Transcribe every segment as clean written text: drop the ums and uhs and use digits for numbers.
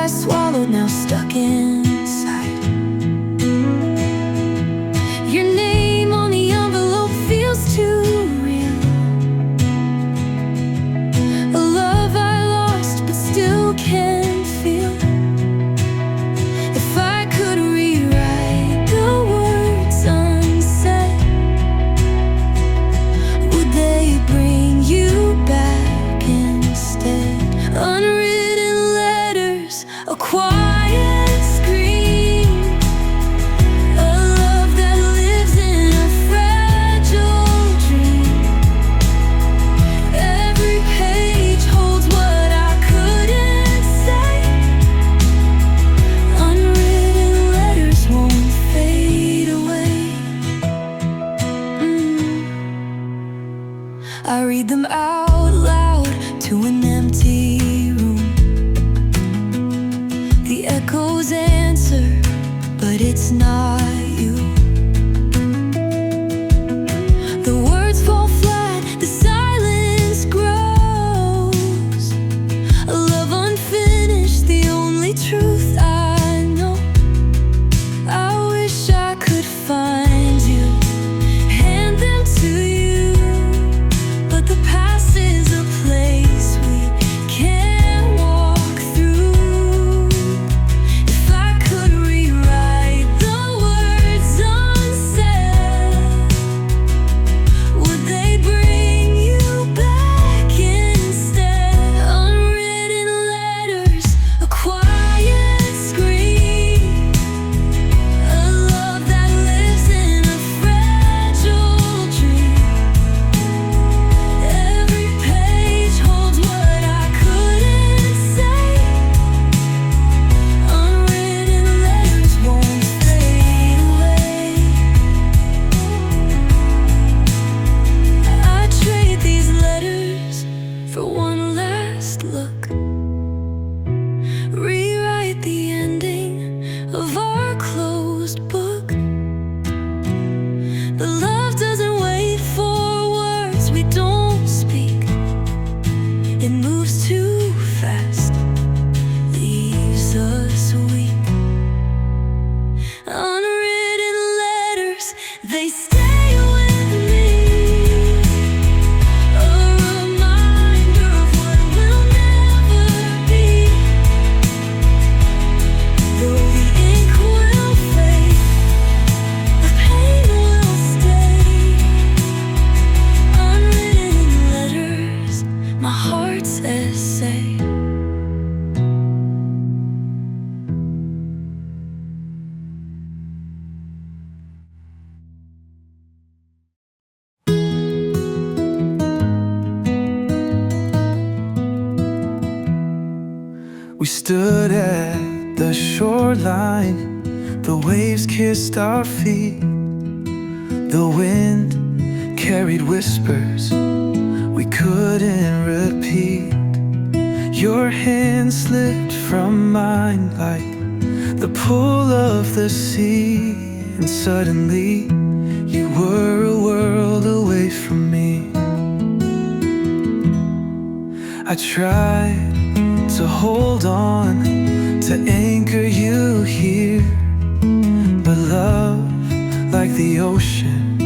I swallowed, now stuck inside. Your name on the envelope feels too real. A love I lost but still can feel. If I could rewrite the words unsaid, would they bring you back instead? Unwritten letters, a quiet scream, a love that lives in a fragile dream. Every page holds what I couldn't say. Unwritten letters won't fade away. I read them out loud to an empty room. The echoes answer, but it's not you. The words fall flat, the silence grows. A love unfinished, the only truth I know. I wish I could find you, hand them to you, but the past is a place we can't walk through. If I could rewrite the words unsaid, would they bring you back instead? Unwritten letters, a quiet scream, a love that lives in a fragile dream. Every page holds what I couldn't say. Unwritten letters won't fade away. I trade these letters for one last look. Rewrite the ending of our closed book. The love doesn't wait for words we don't speak. It moves too fast, leaves us weak. Unwritten letters, they stay with me. A reminder of what will never be. Though the ink will fade, the pain will stay. Unwritten letters, my heart's essay. We stood at the shoreline, the waves kissed our feet. The wind carried whispers we couldn't repeat. Your hand slipped from mine like the pull of the sea, and suddenly you were a world away from me. I tried to hold on, to anchor you here, but love, like the ocean,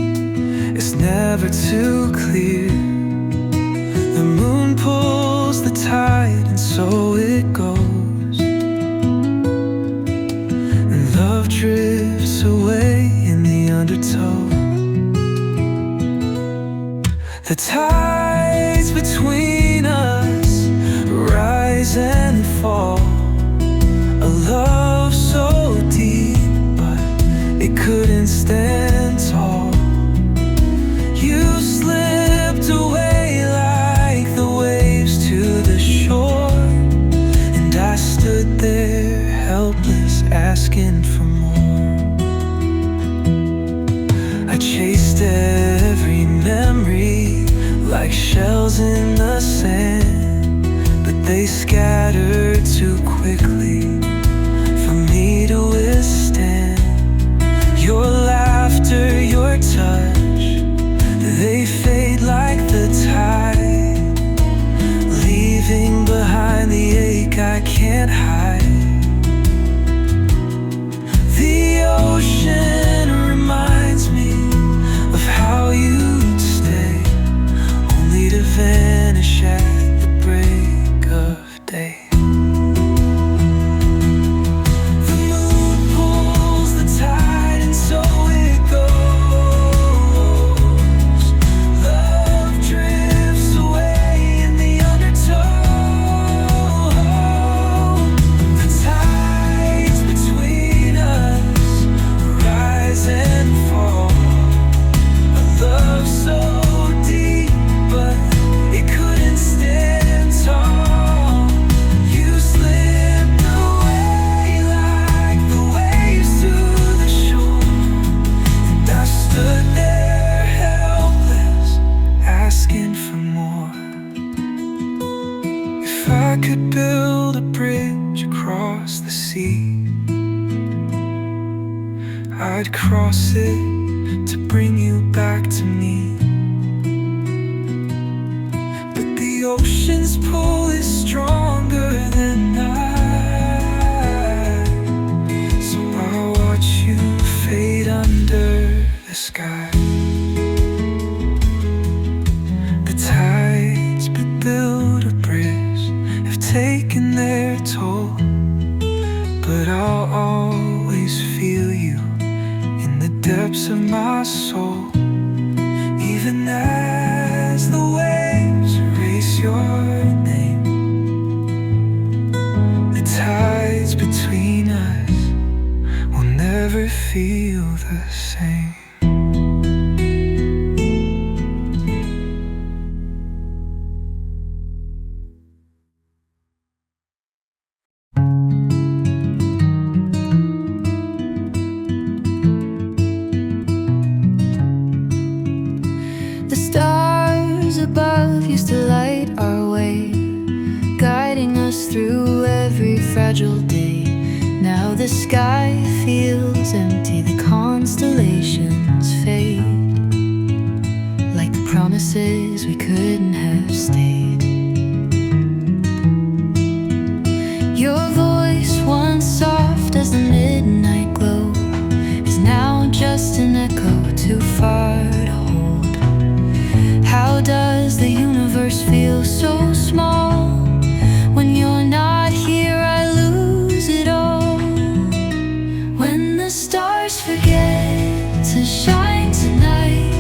is never too clear. The moon pulls the tide, and so it goes, and love drifts away in the undertow. The tides between us rise and fall. A love so deep, but it couldn't stand tall. You slipped away like the waves to the shore, and I stood there helpless, asking for more. I chased every memory like shells in the sand, but they scattered too quickly for me to withstand. Your laughter, your touch, they fade like the tide, leaving behind the ache I can't hide. could build a bridge across the sea, I'd cross it to bring you back to me. But the ocean's pull is stronger than I, so I'll watch you fade under the sky. The tides that build a bridge have taken their toll, but I'll always feel you in the depths of my soul. Even as the waves erase your name, the tides between us will never feel the same. The stars above used to light our way, guiding us through every fragile day. Now the sky feels empty, the constellations fade, like the promises we couldn't have stayed. Your voice, once soft as the midnight glow, is now just an echo too far to hold. How does the universe feel so small? When you're not here, I lose it all. When the stars forget to shine tonight,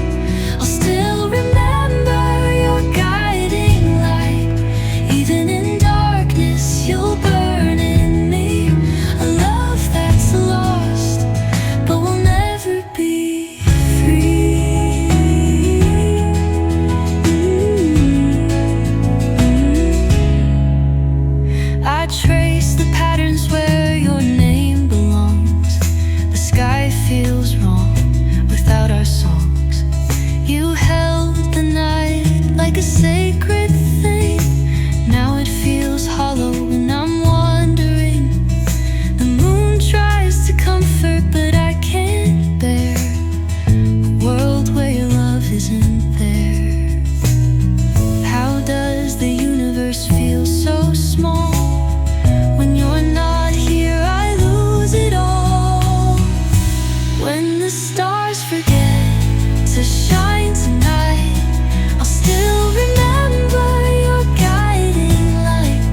I'll still remember your guiding light. Even in darkness, you'll burn in me, a love that's lost, but will never be free. I trace the patterns where your name belongs. The sky feels wrong without our songs. You held the night like a sacred thing. Now it feels hollow and I'm wandering. The moon tries to comfort, but I can't bear a world where your love isn't there. How does the universe feel so small? When you're not here, I lose it all. When the stars forget to shine tonight, I'll still remember your guiding light.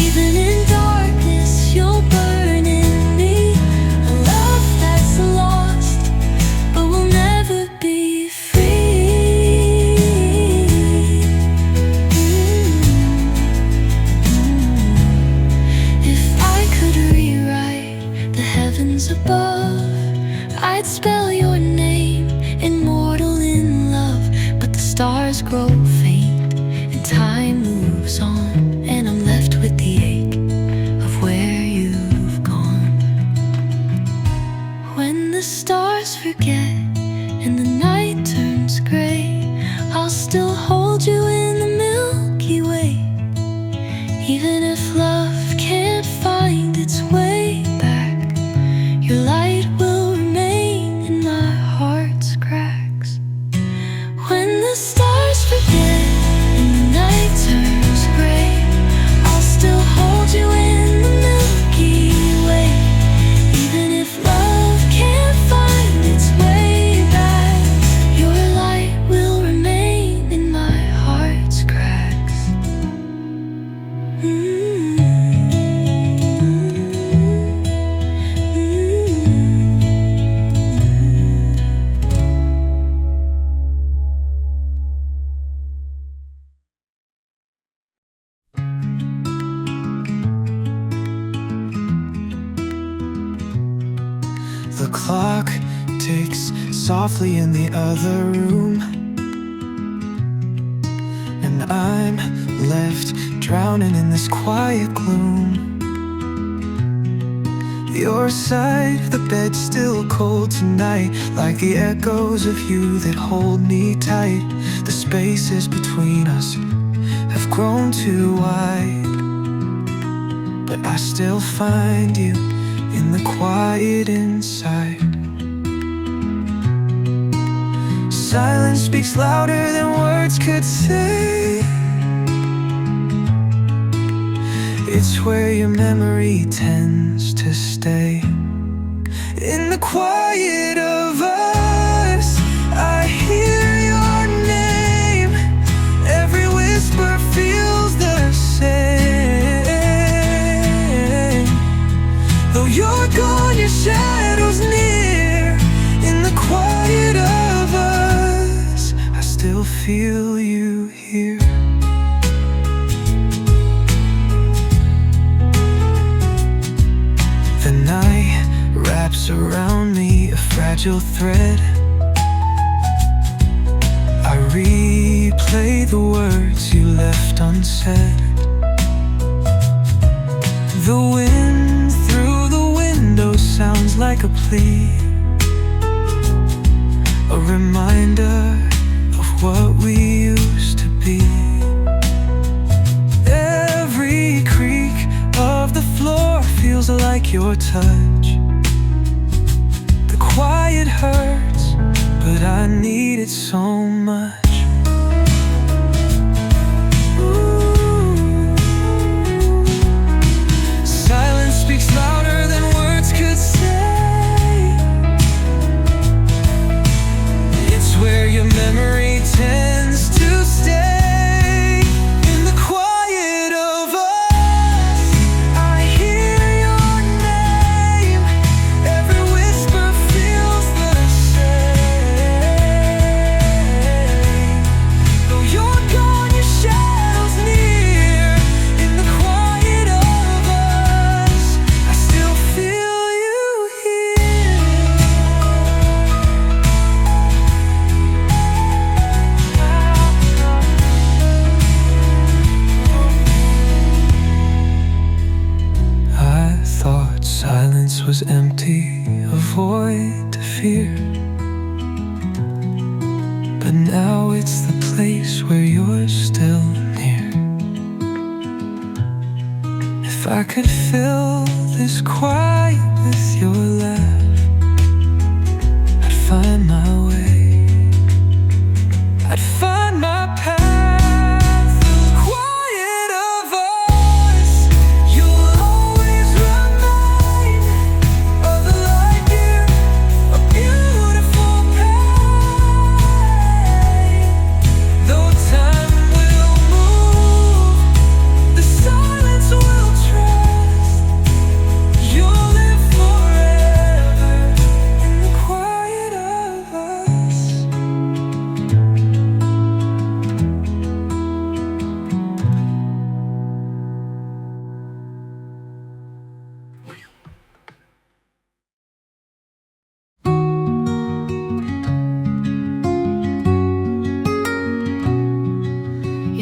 Even in darkness, you'll burn in me, a love that's lost, but will never be free. If I could rewrite the heavens above, I'd spell your name, immortal in love. But the stars grow faint and time moves on, and I'm left with the ache of where you've gone. When the stars forget and the night turns gray, I'll still hold you in the Milky Way. Even if love can't find its way back, your light will remain in my heart's cracks. When the stars forget and the night turns gray, I'll still hold you in the Milky Way. Even if love can't find its way back, your light will remain in my heart's cracks. The clock ticks softly in the other room, and I'm left drowning in this quiet gloom. Your side of the bed still cold tonight, like the echoes of you that hold me tight. The spaces between us have grown too wide. but I still find you in the quiet inside. Silence speaks louder than words could say. It's where your memory tends to stay. In the quiet of us, I hear your name. Every whisper feels the same. Though you're gone, your shadow's near. In the quiet of us, I still feel you here. The night wraps around me a fragile thread. I replay the words you left unsaid. The wind through the window sounds like a plea, a reminder of what we used to be. Every creak of the floor feels like your touch. The quiet hurts, but I need it so much. Ooh. Silence speaks louder than words could say. It's where your memory tends to stay. Silence was empty, a void to fear. But now it's the place where you're still near. If I could fill this quiet with your laugh, I'd find my way, I'd find my path.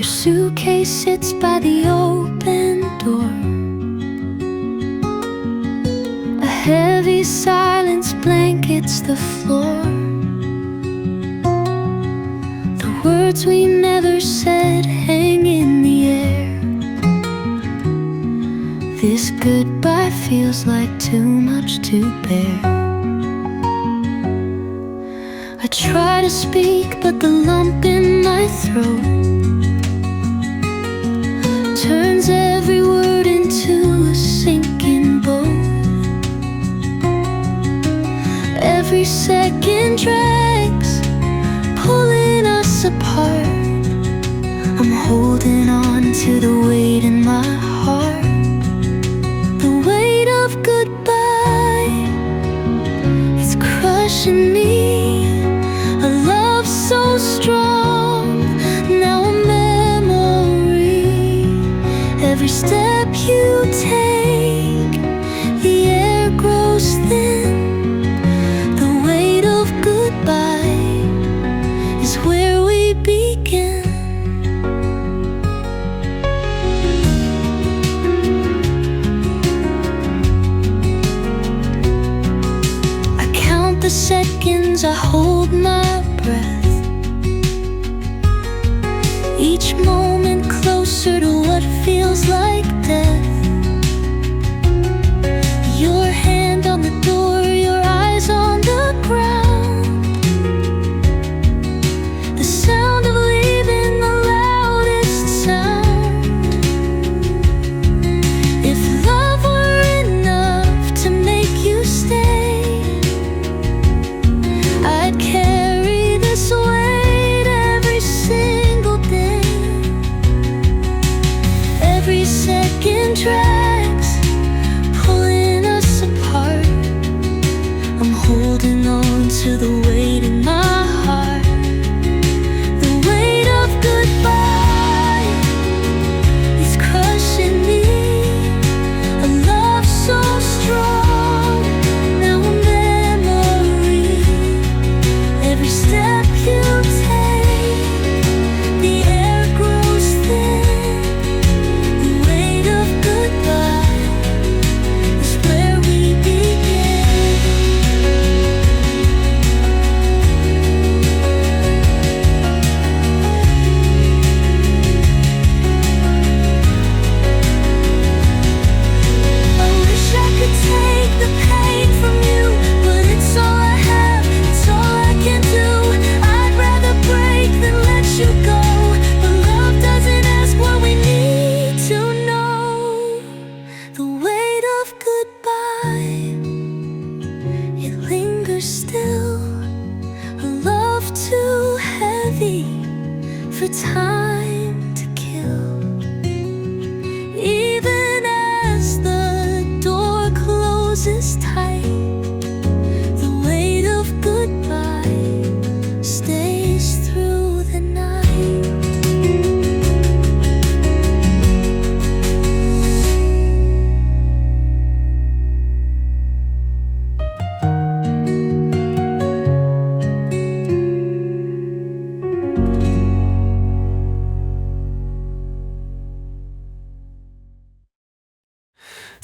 Suitcase sits by the open door. A heavy silence blankets the floor. The words we never said hang in the air. This goodbye feels like too much to bear. I try to speak, but the lump in my throat turns every word into a sinking boat. Every second drags, pulling us apart. I'm holding on to the weight in my heart. The weight of goodbye, it's crushing me. A love so strong, now a memory. Every step you take, the air grows thin. The weight of goodbye is where we begin. I count the seconds, I hold my breath. Each moment closer to what feels like death. to the weight in my heart. The weight of goodbye is crushing me. A love so strong, now a memory. Every step you take, the air grows thin. The weight of goodbye is where we begin. I wish I could take the pain from you, but it's all I have, it's all I can do. I'd rather break than let you go, but love doesn't ask what we need to know. The weight of goodbye, it lingers still. A love too heavy for time to kill. Even as the door closes tight, the weight of goodbye stays through the night.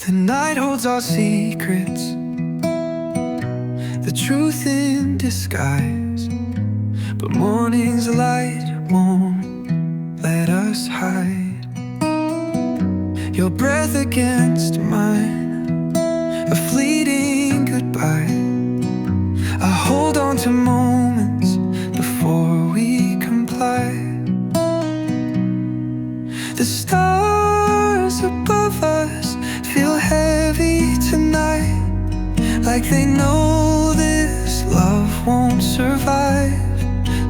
The night holds our secrets, the truth in disguise. But morning's light won't let us hide. Your breath against mine, a fleeting goodbye. I hold on to moments before we comply. The stars above us feel heavy tonight, like they know this love won't survive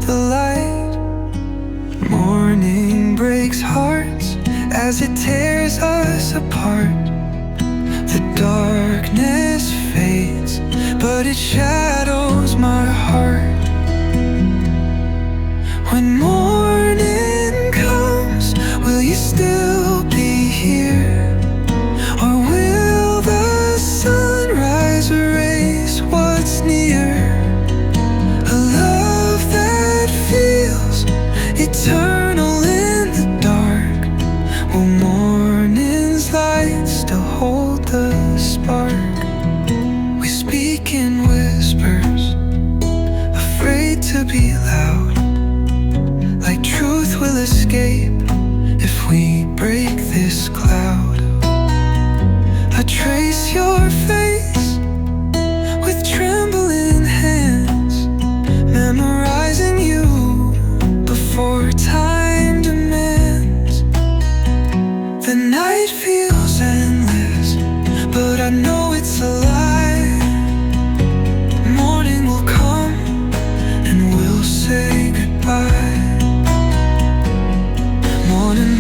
the light. Morning breaks hearts as it tears us apart. The darkness fades, but it shadows my heart. When morning comes, will you still be here? Or will the sunrise erase what's near? A love that feels eternal in the dark. Will morning's light still hold the spark? We speak in whispers, afraid to be loud, like truth will escape if we break this cloud. I trace your face with trembling hands, memorizing you before time demands. The night feels endless, but I know it's a lie. Morning will come and we'll say goodbye. Morning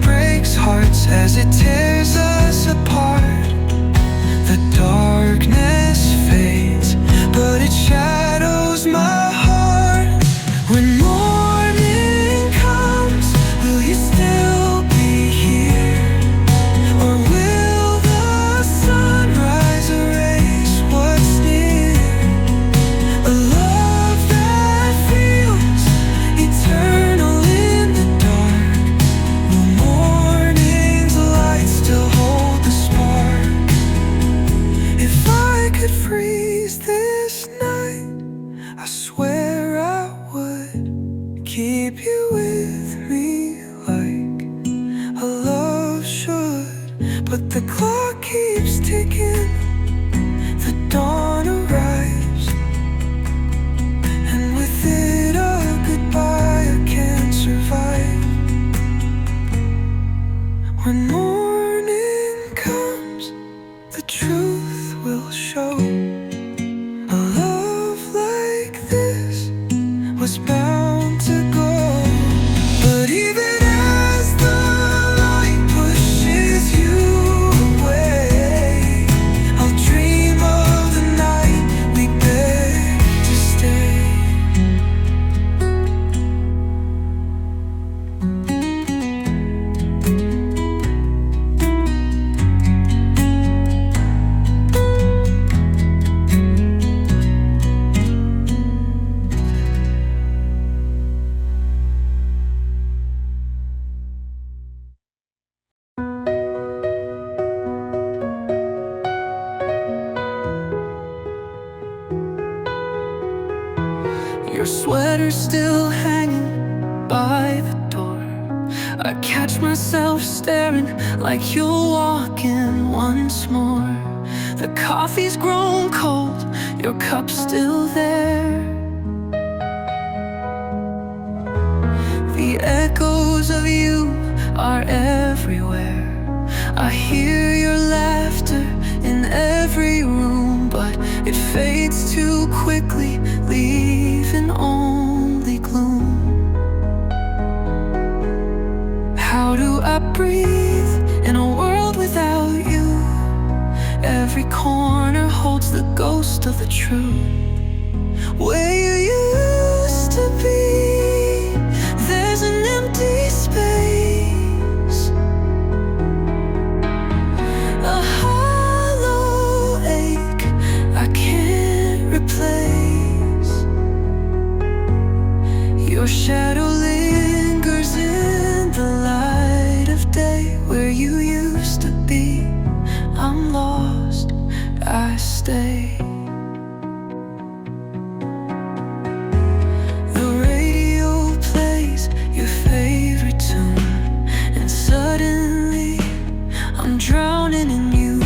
breaks hearts as it tears us apart. The darkness fades, but it shadows my heart. When morning comes, will you still be here? Or will the sunrise erase what's near? A love that feels eternal in the dark. Will morning's light still hold the spark? If I could freeze this night, I swear I would keep you with me like a love should. But the clock keeps ticking, the dawn arrives, and with it a goodbye I can't survive. When morning comes, the truth will show. A love like this was bound to go. But even as the light pushes you away, sweater still hanging by the door. I catch myself staring like you'll walk in once more. The coffee's grown cold, your cup's still there. The echoes of you are everywhere. I hear your laughter in every room, but it fades too quickly, leaving only gloom. How do I breathe in a world without you? Every corner holds the ghost of the truth. Where you used to be, there's an empty space, a hollow ache I can't replace. Your shadow lingers in the light of day. Where you used to be, I'm lost, I stay. The radio plays your favorite tune, and suddenly I'm drowning in you.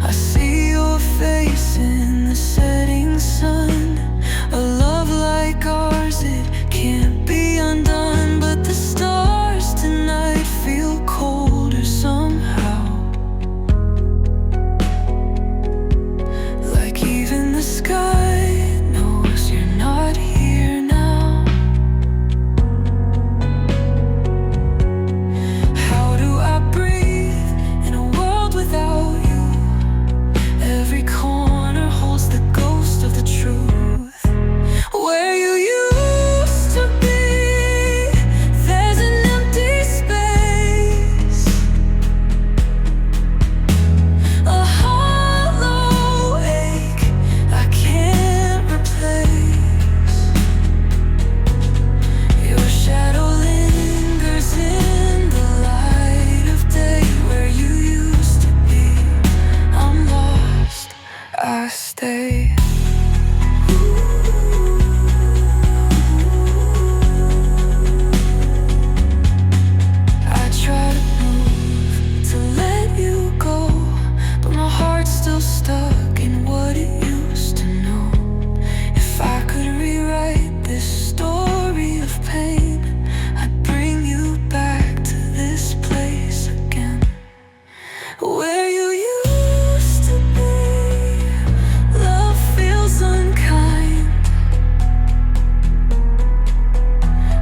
I see your face in the setting sun. A love like ours, it can't be undone. But the stars tonight feel colder somehow, like even the sky knows you're not here now. How do I breathe in a world without you? Every corner holds the ghost of the truth. Where you used to be, there's an empty space, a hollow ache I can't replace. Your shadow lingers in the light of day. Where you used to be, I'm lost, I stay. I try to move, to let you go, but my heart's still stuck in what it used to know. If I could rewrite this story of pain, I'd bring you back to this place again. Where you used to be, love feels unkind.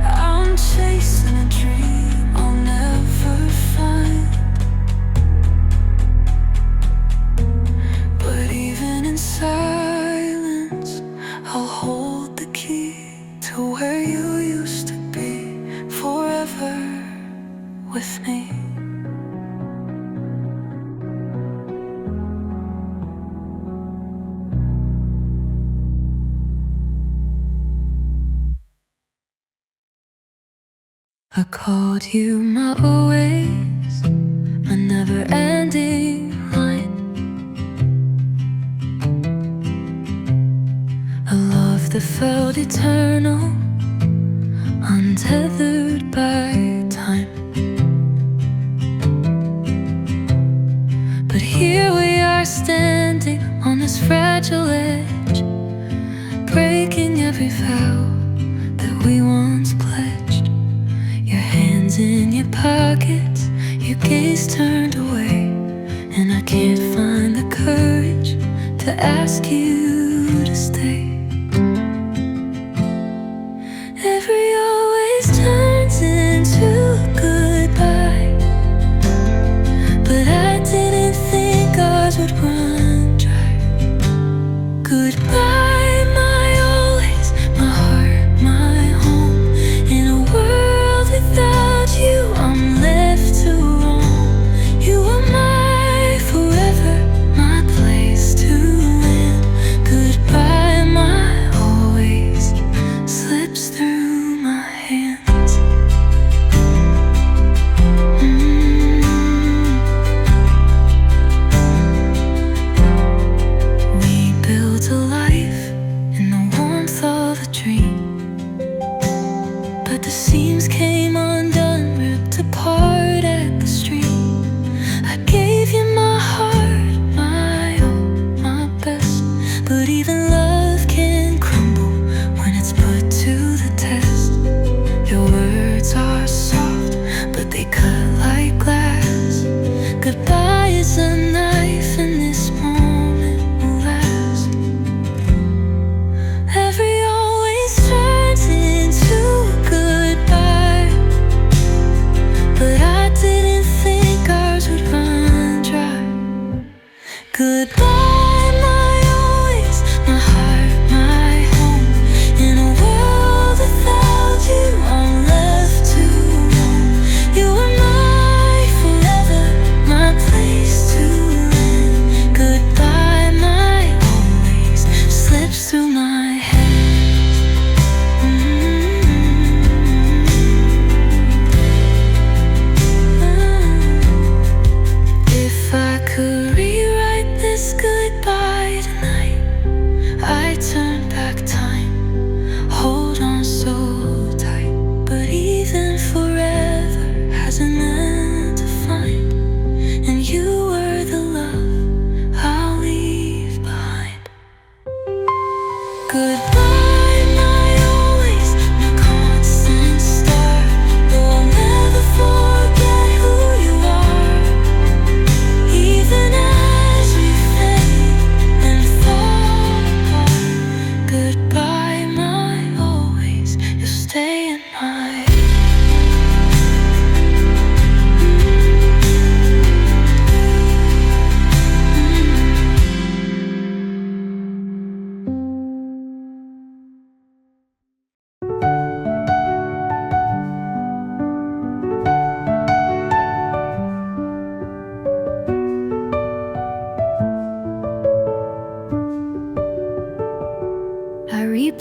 I'm chasing a dream I'll never find. But even in silence, I'll hold the key to where you used to be, forever with me. I called you my always, my never-ending line. A love that felt eternal, untethered by time. But here we are standing on this fragile edge, breaking every vow that we once pledged. Your hands in your pockets, your gaze turned away, and I can't find the courage to ask you to stay. Every always turns into a goodbye, but I didn't think ours would run dry. Goodbye, my always, my heart, my home. In a world without you, I'm left to roam. You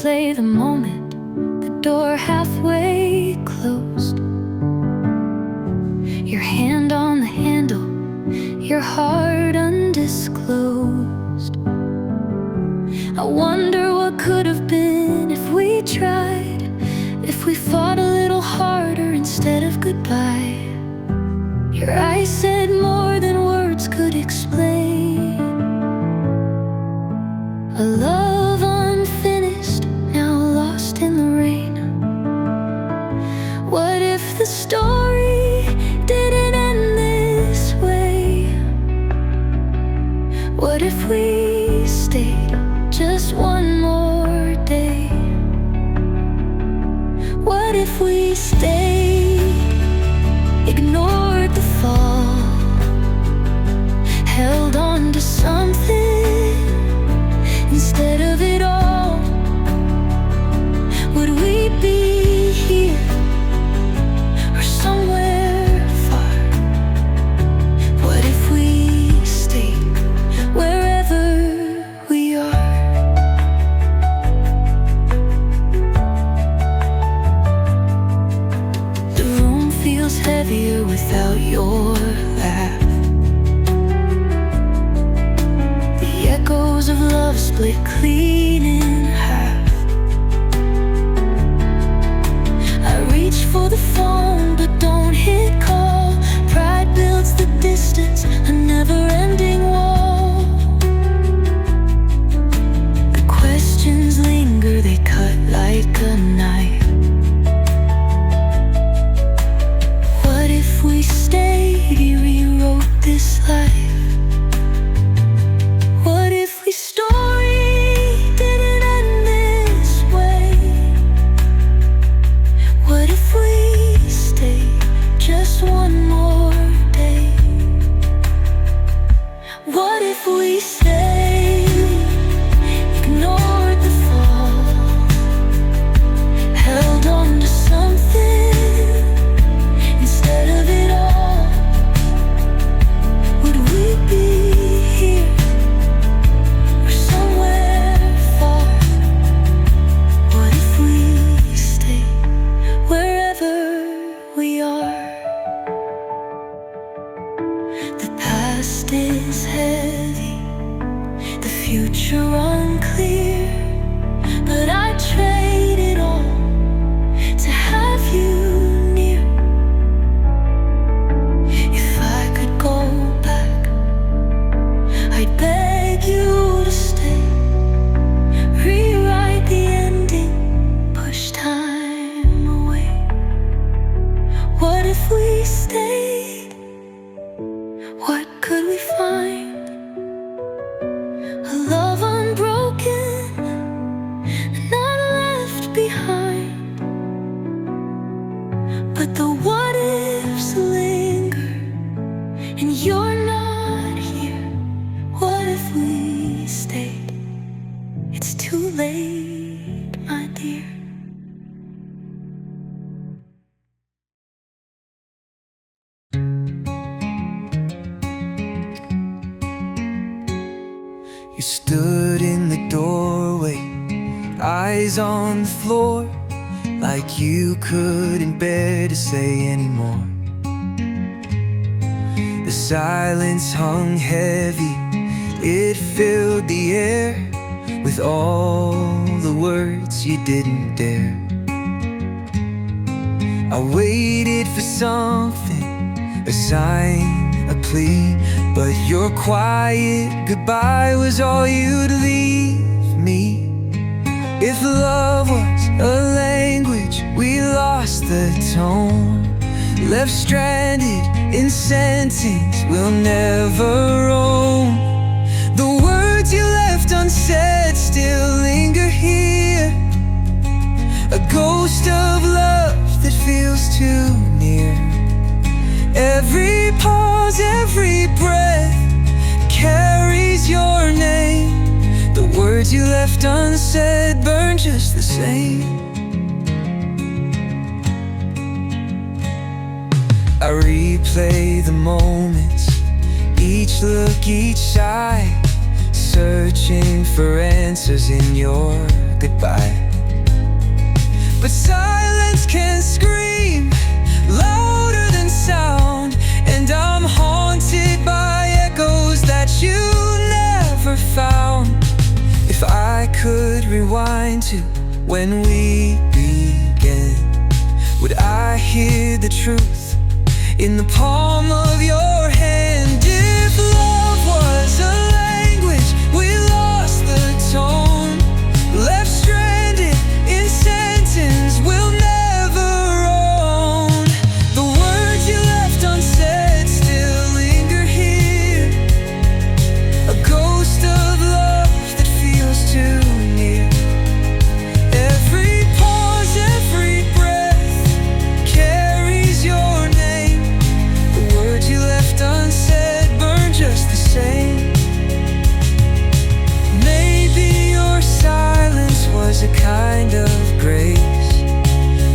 replay the moment, the door halfway closed. Your hand on the handle, your heart undisclosed. I wonder what could have been if we tried, if we fought a little harder instead of goodbye. Your eyes said more than words could explain. A love unfinished, now lost in the rain. What if the story didn't end this way? What if we stayed just one more day? What if we stayed, ignored the fall, held on to something instead of it all? Would we be here or somewhere far? What if we stayed wherever we are? The room feels heavier without your laugh. The echoes of love split clean in half. I reach for the phone but don't hit call. Pride builds the distance, a never-ending wall. The questions linger, they cut like a knife. What if we stayed, rewrote this life? What if we story didn't end this way? What if we stayed just one more day? What if we stayed, ignored the fall, held on to something instead of it all? Would we be here or somewhere far? What if we stay wherever we are? The past is heavy, the future unclear, but I'd trade it all to have you near. If I could go back, I'd beg you to stay, rewrite the ending, push time away. What if we stayed? What could we find? A love unbroken, not left behind. But the what ifs linger, and you're not here. What if we stayed? It's too late, my dear. You stood in the doorway, eyes on the floor, like you couldn't bear to say anymore. The silence hung heavy, it filled the air with all the words you didn't dare. I waited for something, a sign, a plea, but your quiet goodbye was all you'd leave me. If love was a language, we lost the tone, left stranded in sentence we'll never own. The words you left unsaid still linger here, a ghost of love that feels too near. Every pause, every breath carries your name. The words you left unsaid burn just the same. I replay the moments, each look, each sigh, searching for answers in your goodbye. but silence can scream louder than sound. And I'm haunted by echoes that you never found. If I could rewind to when we began, would I hear the truth in the palm of your hand? If love was a language, we lost the tone, left stranded in sentence we'll never own. The words you left unsaid still linger here, a ghost of love that feels too near. Every pause, every breath carries your name. The words you left unsaid burn just the same. Maybe your silence was a kind of grace,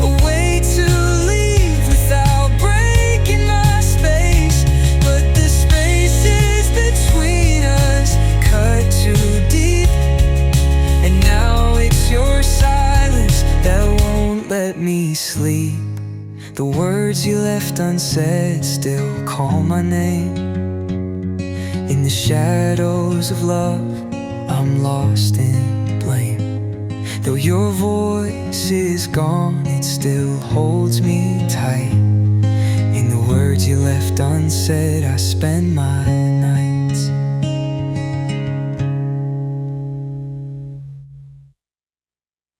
a way to leave without breaking my space. But the spaces between us cut too deep, and now it's your silence that won't let me sleep. The words you left unsaid still call my name. In the shadows of love, I'm lost in blame. Though your voice is gone, it still holds me tight. In the words you left unsaid, I spend my